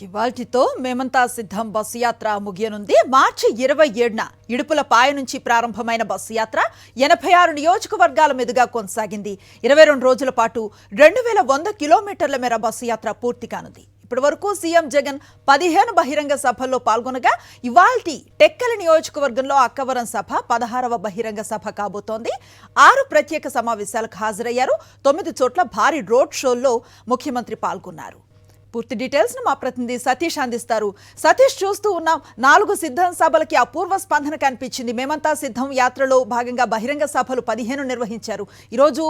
ఇవాల్టితో మేమంతా సిద్ధం బస్సు యాత్ర ముగియనుంది. మార్చి 27న ఇడుపులపాయ నుంచి ప్రారంభమైన బస్సు యాత్ర 86 నియోజకవర్గాల మీదుగా కొనసాగింది. 22 రోజుల పాటు 2100 కిలోమీటర్ల మేర బస్సు యాత్ర పూర్తి కానుంది. ఇప్పటి వరకు సీఎం జగన్ 15 బహిరంగ సభల్లో పాల్గొనగా ఇవాల్టి టెక్కలి నియోజకవర్గంలో అక్కవరం సభ 16వ బహిరంగ సభ కాబోతోంది. 6 ప్రత్యేక సమావేశాలకు హాజరయ్యారు. 9 చోట్ల భారీ రోడ్ షోల్లో ముఖ్యమంత్రి పాల్గొన్నారు. పూర్తి డీటెయిల్స్ ను మా ప్రతినిధి సతీష్ అందిస్తారు. సతీష్, చూస్తూ ఉన్నాం 4 సిద్ధం సభలకి అపూర్వ స్పందన కనిపించింది. మేమంతా సిద్ధం యాత్రలో భాగంగా బహిరంగ సభలు 15 నిర్వహించారు. ఈరోజు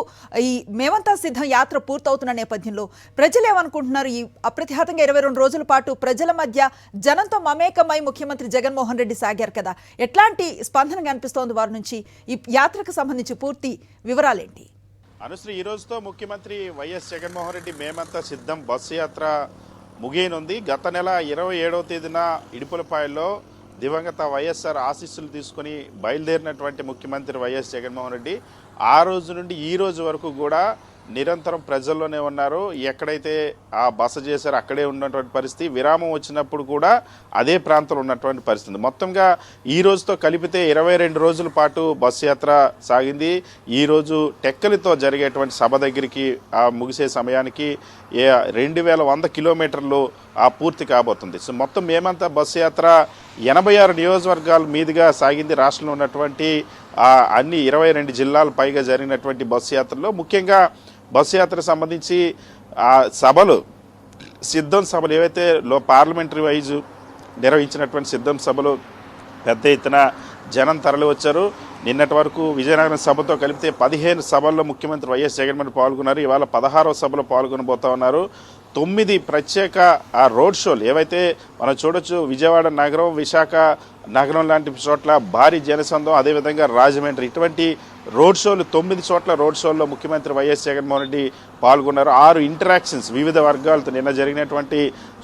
ఈ మేమంతా సిద్ధం యాత్ర పూర్తవుతున్న నేపథ్యంలో ప్రజలు ఏమనుకుంటున్నారు? ఈ అప్రతిహతంగా 22 రోజుల పాటు ప్రజల మధ్య జనంతో మమేకమై ముఖ్యమంత్రి జగన్మోహన్ రెడ్డి సాగారు కదా, ఎట్లాంటి స్పందన కనిపిస్తోంది వారి నుంచి? ఈ యాత్రకు సంబంధించి పూర్తి వివరాలేంటి? అనుశ్రీ, ఈ రోజుతో ముఖ్యమంత్రి వైఎస్ జగన్మోహన్ రెడ్డి మేమంతా సిద్ధం బస్సు యాత్ర ముగియనుంది. గత నెల 27వ తేదీన ఇడుపులపాయలో దివంగత వైఎస్ఆర్ ఆశీస్సులు తీసుకుని బయలుదేరినటువంటి ముఖ్యమంత్రి వైఎస్ జగన్మోహన్ రెడ్డి ఆ రోజు నుండి ఈ రోజు వరకు కూడా నిరంతరం ప్రజల్లోనే ఉన్నారు. ఎక్కడైతే ఆ బస చేశారో అక్కడే ఉన్నటువంటి పరిస్థితి, విరామం వచ్చినప్పుడు కూడా అదే ప్రాంతంలో ఉన్నటువంటి పరిస్థితి. మొత్తంగా ఈ రోజుతో కలిపితే 22 రోజుల పాటు బస్సు యాత్ర సాగింది. ఈరోజు టెక్కలితో జరిగేటువంటి సభ దగ్గరికి ముగిసే సమయానికి 2100 కిలోమీటర్లు పూర్తి కాబోతుంది. సో మొత్తం మేమంతా బస్సు యాత్ర 86 నియోజకవర్గాల మీదుగా సాగింది. రాష్ట్రంలో ఉన్నటువంటి అన్ని 22 జిల్లాల పైగా జరిగినటువంటి బస్సు యాత్రలో ముఖ్యంగా బస్సు యాత్రకు సంబంధించి సభలు, సిద్ధం సభలు ఏవైతే పార్లమెంటరీ వైజ్ నిర్వహించినటువంటి సిద్ధం సభలు పెద్ద ఎత్తున జనం తరలి వచ్చారు. నిన్నటి వరకు విజయనగరం సభతో కలిపితే 15 సభల్లో ముఖ్యమంత్రి వైఎస్ జగన్మోహన్ పాల్గొన్నారు. ఇవాళ 16వ సభలో పాల్గొనబోతా ఉన్నారు. 9 ప్రత్యేక రోడ్ షోలు ఏవైతే మనం చూడొచ్చు, విజయవాడ నగరం, విశాఖ నగరం లాంటి చోట్ల భారీ జనసందం, అదేవిధంగా రాజమండ్రి, ఇటువంటి రోడ్ షోలు 9 చోట్ల రోడ్ షోల్లో ముఖ్యమంత్రి వైఎస్ జగన్మోహన్ రెడ్డి పాల్గొన్నారు. 6 ఇంటరాక్షన్స్ వివిధ వర్గాలతో నిన్న జరిగినటువంటి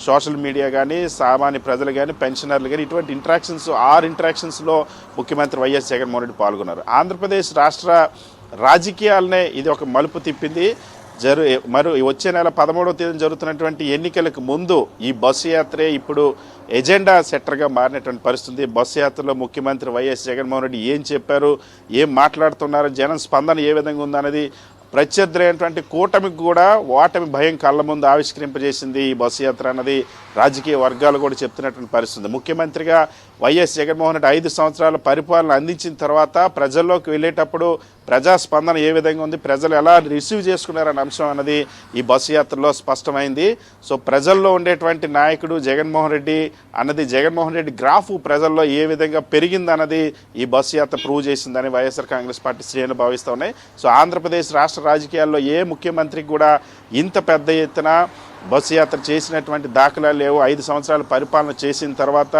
సోషల్ మీడియా కానీ, సామాన్య ప్రజలు కానీ, పెన్షనర్లు కానీ, ఇటువంటి ఇంటరాక్షన్స్ 6 ఇంటరాక్షన్స్లో ముఖ్యమంత్రి వైఎస్ జగన్మోహన్ రెడ్డి పాల్గొన్నారు. ఆంధ్రప్రదేశ్ రాష్ట్ర రాజకీయాలనే ఇది ఒక మలుపు తిప్పింది. మరి వచ్చే నెల 13వ తేదీన జరుగుతున్నటువంటి ఎన్నికలకు ముందు ఈ బస్సు యాత్రే ఇప్పుడు ఎజెండా సెట్టర్గా మారినటువంటి పరిస్థితి. బస్సు యాత్రలో ముఖ్యమంత్రి వైఎస్ జగన్మోహన్ రెడ్డి ఏం చెప్పారు, ఏం మాట్లాడుతున్నారు, జనం స్పందన ఏ విధంగా ఉందనేది ప్రత్యర్థులైనటువంటి కూటమికి కూడా ఓటమి భయం కళ్ళ ముందు ఆవిష్కరింపజేసింది ఈ బస్సు యాత్ర అన్నది రాజకీయ వర్గాలు కూడా చెప్తున్నటువంటి పరిస్థితి. ముఖ్యమంత్రిగా వైఎస్ జగన్మోహన్ రెడ్డి 5 సంవత్సరాల పరిపాలన అందించిన తర్వాత ప్రజల్లోకి వెళ్ళేటప్పుడు ప్రజాస్పందన ఏ విధంగా ఉంది, ప్రజలు ఎలా రిసీవ్ చేసుకున్నారనే అంశం అన్నది ఈ బస్సు యాత్రలో స్పష్టమైంది. సో ప్రజల్లో ఉండేటువంటి నాయకుడు జగన్మోహన్ రెడ్డి అన్నది, జగన్మోహన్ రెడ్డి గ్రాఫ్ ప్రజల్లో ఏ విధంగా పెరిగిందన్నది ఈ బస్సు యాత్ర ప్రూవ్ చేసిందని వైఎస్ఆర్ కాంగ్రెస్ పార్టీ శ్రేణులు భావిస్తూ ఉన్నాయి. సో ఆంధ్రప్రదేశ్ రాష్ట్ర రాజకీయాల్లో ఏ ముఖ్యమంత్రికి కూడా ఇంత పెద్ద ఎత్తున బస్సు యాత్ర చేసినటువంటి దాఖలాలు లేవు. 5 సంవత్సరాల పరిపాలన చేసిన తర్వాత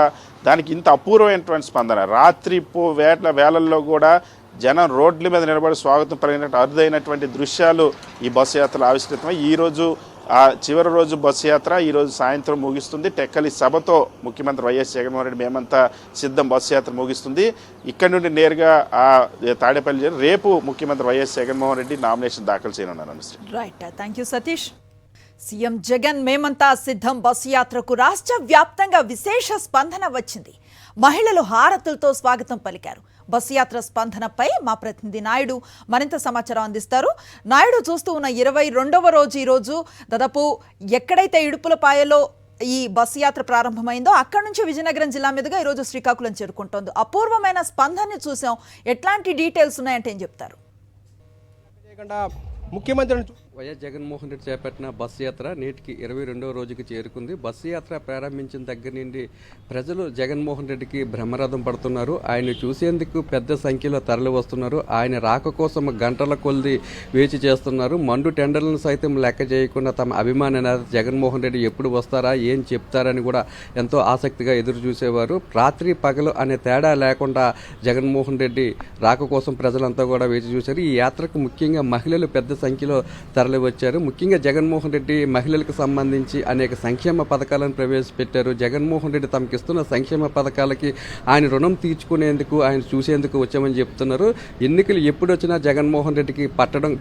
దానికి ఇంత అపూర్వమైనటువంటి స్పందన. రాత్రి వేళల్లో కూడా జనం రోడ్ల మీద నిలబడి స్వాగతం పలికినట్టు అరుదైనటువంటి దృశ్యాలు ఈ బస్సు యాత్రలో ఆవిష్కృతమై ఈరోజు చివరి రోజు బస్సు యాత్ర ఈరోజు సాయంత్రం ముగిస్తుంది. టెక్కలి సభతో ముఖ్యమంత్రి వైఎస్ జగన్మోహన్ రెడ్డి మేమంతా సిద్ధం బస్సు యాత్ర ముగిస్తుంది. ఇక్కడ నుండి నేరుగా తాడేపల్లి రేపు ముఖ్యమంత్రి వైఎస్ జగన్మోహన్ రెడ్డి నామినేషన్ దాఖలు చేయనున్నారు. Right, thank you Satish. CM Jagan మేమంతా సిద్ధం బస్సు యాత్రకు రాష్ట్ర వ్యాప్తంగా విశేష స్పందన వచ్చింది. మహిళలు హారతులతో స్వాగతం పలికారు. బస్సు యాత్ర స్పందనపై మా ప్రతినిధి నాయుడు మరింత సమాచారం అందిస్తారు. నాయుడు, చూస్తూ ఉన్న 22వ రోజు ఈరోజు దాదాపు ఎక్కడైతే ఇడుపులపాయలో ఈ బస్సు యాత్ర ప్రారంభమైందో అక్కడి నుంచి విజయనగరం జిల్లా మీదుగా ఈరోజు శ్రీకాకుళం చేరుకుంటోంది. అపూర్వమైన స్పందనని చూసాం. ఎట్లాంటి డీటెయిల్స్ ఉన్నాయంటే ఏం చెప్తారు? ముఖ్యమంత్రి వైఎస్ జగన్మోహన్ రెడ్డి చేపట్టిన బస్సు యాత్ర నేటికి 22వ రోజుకి చేరుకుంది. బస్సు యాత్ర ప్రారంభించిన దగ్గర నుండి ప్రజలు జగన్మోహన్ రెడ్డికి బ్రహ్మరథం పడుతున్నారు. ఆయన చూసేందుకు పెద్ద సంఖ్యలో తరలి వస్తున్నారు. ఆయన రాక కోసం గంటల కొలది వేచి చేస్తున్నారు. మండు టెండర్లను సైతం లెక్క చేయకుండా తమ అభిమాన నేత జగన్మోహన్ రెడ్డి ఎప్పుడు వస్తారా, ఏం చెప్తారని కూడా ఎంతో ఆసక్తిగా ఎదురు చూసేవారు. రాత్రి పగలు అనే తేడా లేకుండా జగన్మోహన్ రెడ్డి రాక కోసం ప్రజలంతా కూడా వేచి చూశారు. ఈ యాత్రకు ముఖ్యంగా మహిళలు పెద్ద సంఖ్యలో తరలి వచ్చారు. ముఖ్యంగా జగన్మోహన్ రెడ్డి మహిళలకు సంబంధించి అనేక సంక్షేమ పథకాలను ప్రవేశపెట్టారు. జగన్మోహన్ రెడ్డి తమకిస్తున్న సంక్షేమ పథకాలకి ఆయన రుణం తీర్చుకునేందుకు, ఆయన చూసేందుకు వచ్చామని చెప్తున్నారు. ఎన్నికలు ఎప్పుడు వచ్చినా జగన్మోహన్ రెడ్డికి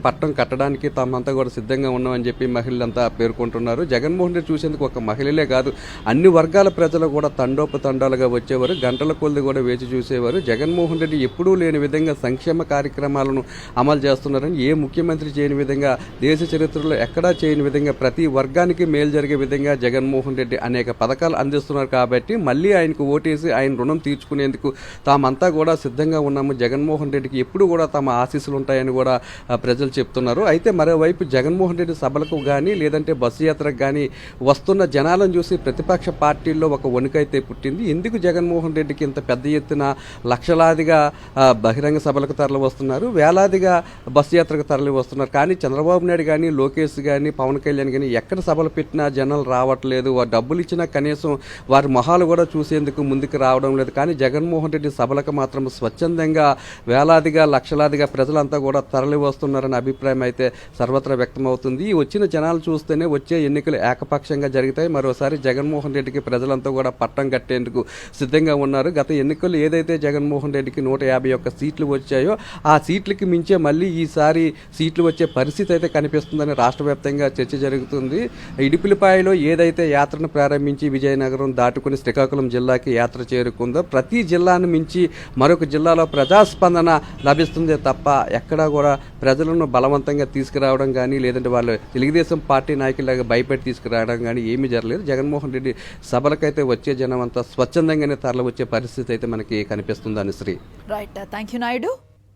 పట్టం కట్టడానికి తామంతా కూడా సిద్ధంగా ఉన్నామని చెప్పి మహిళలంతా పేర్కొంటున్నారు. జగన్మోహన్ రెడ్డి చూసేందుకు ఒక మహిళలే కాదు, అన్ని వర్గాల ప్రజలు కూడా తండోపతండాలుగా వచ్చేవారు, గంటల కొద్ది కూడా వేచి చూసేవారు. జగన్మోహన్ రెడ్డి ఎప్పుడూ లేని విధంగా సంక్షేమ కార్యక్రమాలను అమలు చేస్తున్నారని, ఏ ముఖ్యమంత్రి చేయని విధంగా, దేశ చరిత్రలో ఎక్కడా చేయని విధంగా ప్రతి వర్గానికి మేలు జరిగే విధంగా జగన్మోహన్ రెడ్డి అనేక పథకాలు అందిస్తున్నారు. కాబట్టి మళ్ళీ ఆయనకు ఓటేసి ఆయన రుణం తీర్చుకునేందుకు తామంతా కూడా సిద్ధంగా ఉన్నాము. జగన్మోహన్ రెడ్డికి ఎప్పుడు కూడా తమ ఆశీస్సులు ఉంటాయని కూడా ప్రజలు చెప్తున్నారు. అయితే మరోవైపు జగన్మోహన్ రెడ్డి సభలకు కానీ లేదంటే బస్సు యాత్రకు కానీ వస్తున్న జనాలను చూసి ప్రతిపక్ష పార్టీల్లో ఒక వణుకైతే పుట్టింది. ఎందుకు జగన్మోహన్ రెడ్డికి ఇంత పెద్ద ఎత్తున లక్షలాదిగా బహిరంగ సభలకు తరలి వస్తున్నారు, వేలాదిగా బస్సు యాత్రకు తరలి వస్తున్నారు, కానీ చంద్రబాబు నాయుడు కానీ లోకేష్ కానీ పవన్ కళ్యాణ్ కానీ ఎక్కడ సభలు పెట్టినా జనాలు రావట్లేదు. వారు డబ్బులు ఇచ్చినా కనీసం వారి మొహాలు కూడా చూసేందుకు ముందుకు రావడం లేదు. కానీ జగన్మోహన్ రెడ్డి సభలకు మాత్రం స్వచ్ఛందంగా వేలాదిగా లక్షలాదిగా ప్రజలంతా కూడా తరలి వస్తున్నారనే అభిప్రాయం అయితే సర్వత్రా వ్యక్తమవుతుంది. ఈ వచ్చిన జనాలు చూస్తేనే వచ్చే ఎన్నికలు ఏకపక్షంగా జరుగుతాయి. మరోసారి జగన్మోహన్ రెడ్డికి ప్రజలంతా కూడా పట్టం కట్టేందుకు సిద్ధంగా ఉన్నారు. గత ఎన్నికల్లో ఏదైతే జగన్మోహన్ రెడ్డికి 151 సీట్లు వచ్చాయో ఆ సీట్లకి మించే మళ్ళీ ఈసారి సీట్లు వచ్చే పరిస్థితి అయితే కనిపిస్తుందని రాష్ట్ర వ్యాప్తంగా చర్చ జరుగుతుంది. ఇడుపులపాయలో ఏదైతే యాత్రను ప్రారంభించి విజయనగరం దాటుకుని శ్రీకాకుళం జిల్లాకి యాత్ర చేరుకుందో ప్రతి జిల్లాను మించి మరొక జిల్లాలో ప్రజాస్పందన లభిస్తుందే తప్ప ఎక్కడా కూడా ప్రజలను బలవంతంగా తీసుకురావడం కానీ లేదంటే వాళ్ళు తెలుగుదేశం పార్టీ నాయకులాగా భయపెట్టి తీసుకురావడం కానీ ఏమీ జరగలేదు. జగన్మోహన్ రెడ్డి సభలకైతే వచ్చే జనం అంతా స్వచ్ఛందంగానే తరలి వచ్చే పరిస్థితి అయితే మనకి కనిపిస్తుంది. శ్రీ రైట్, థ్యాంక్ యూ నాయుడు.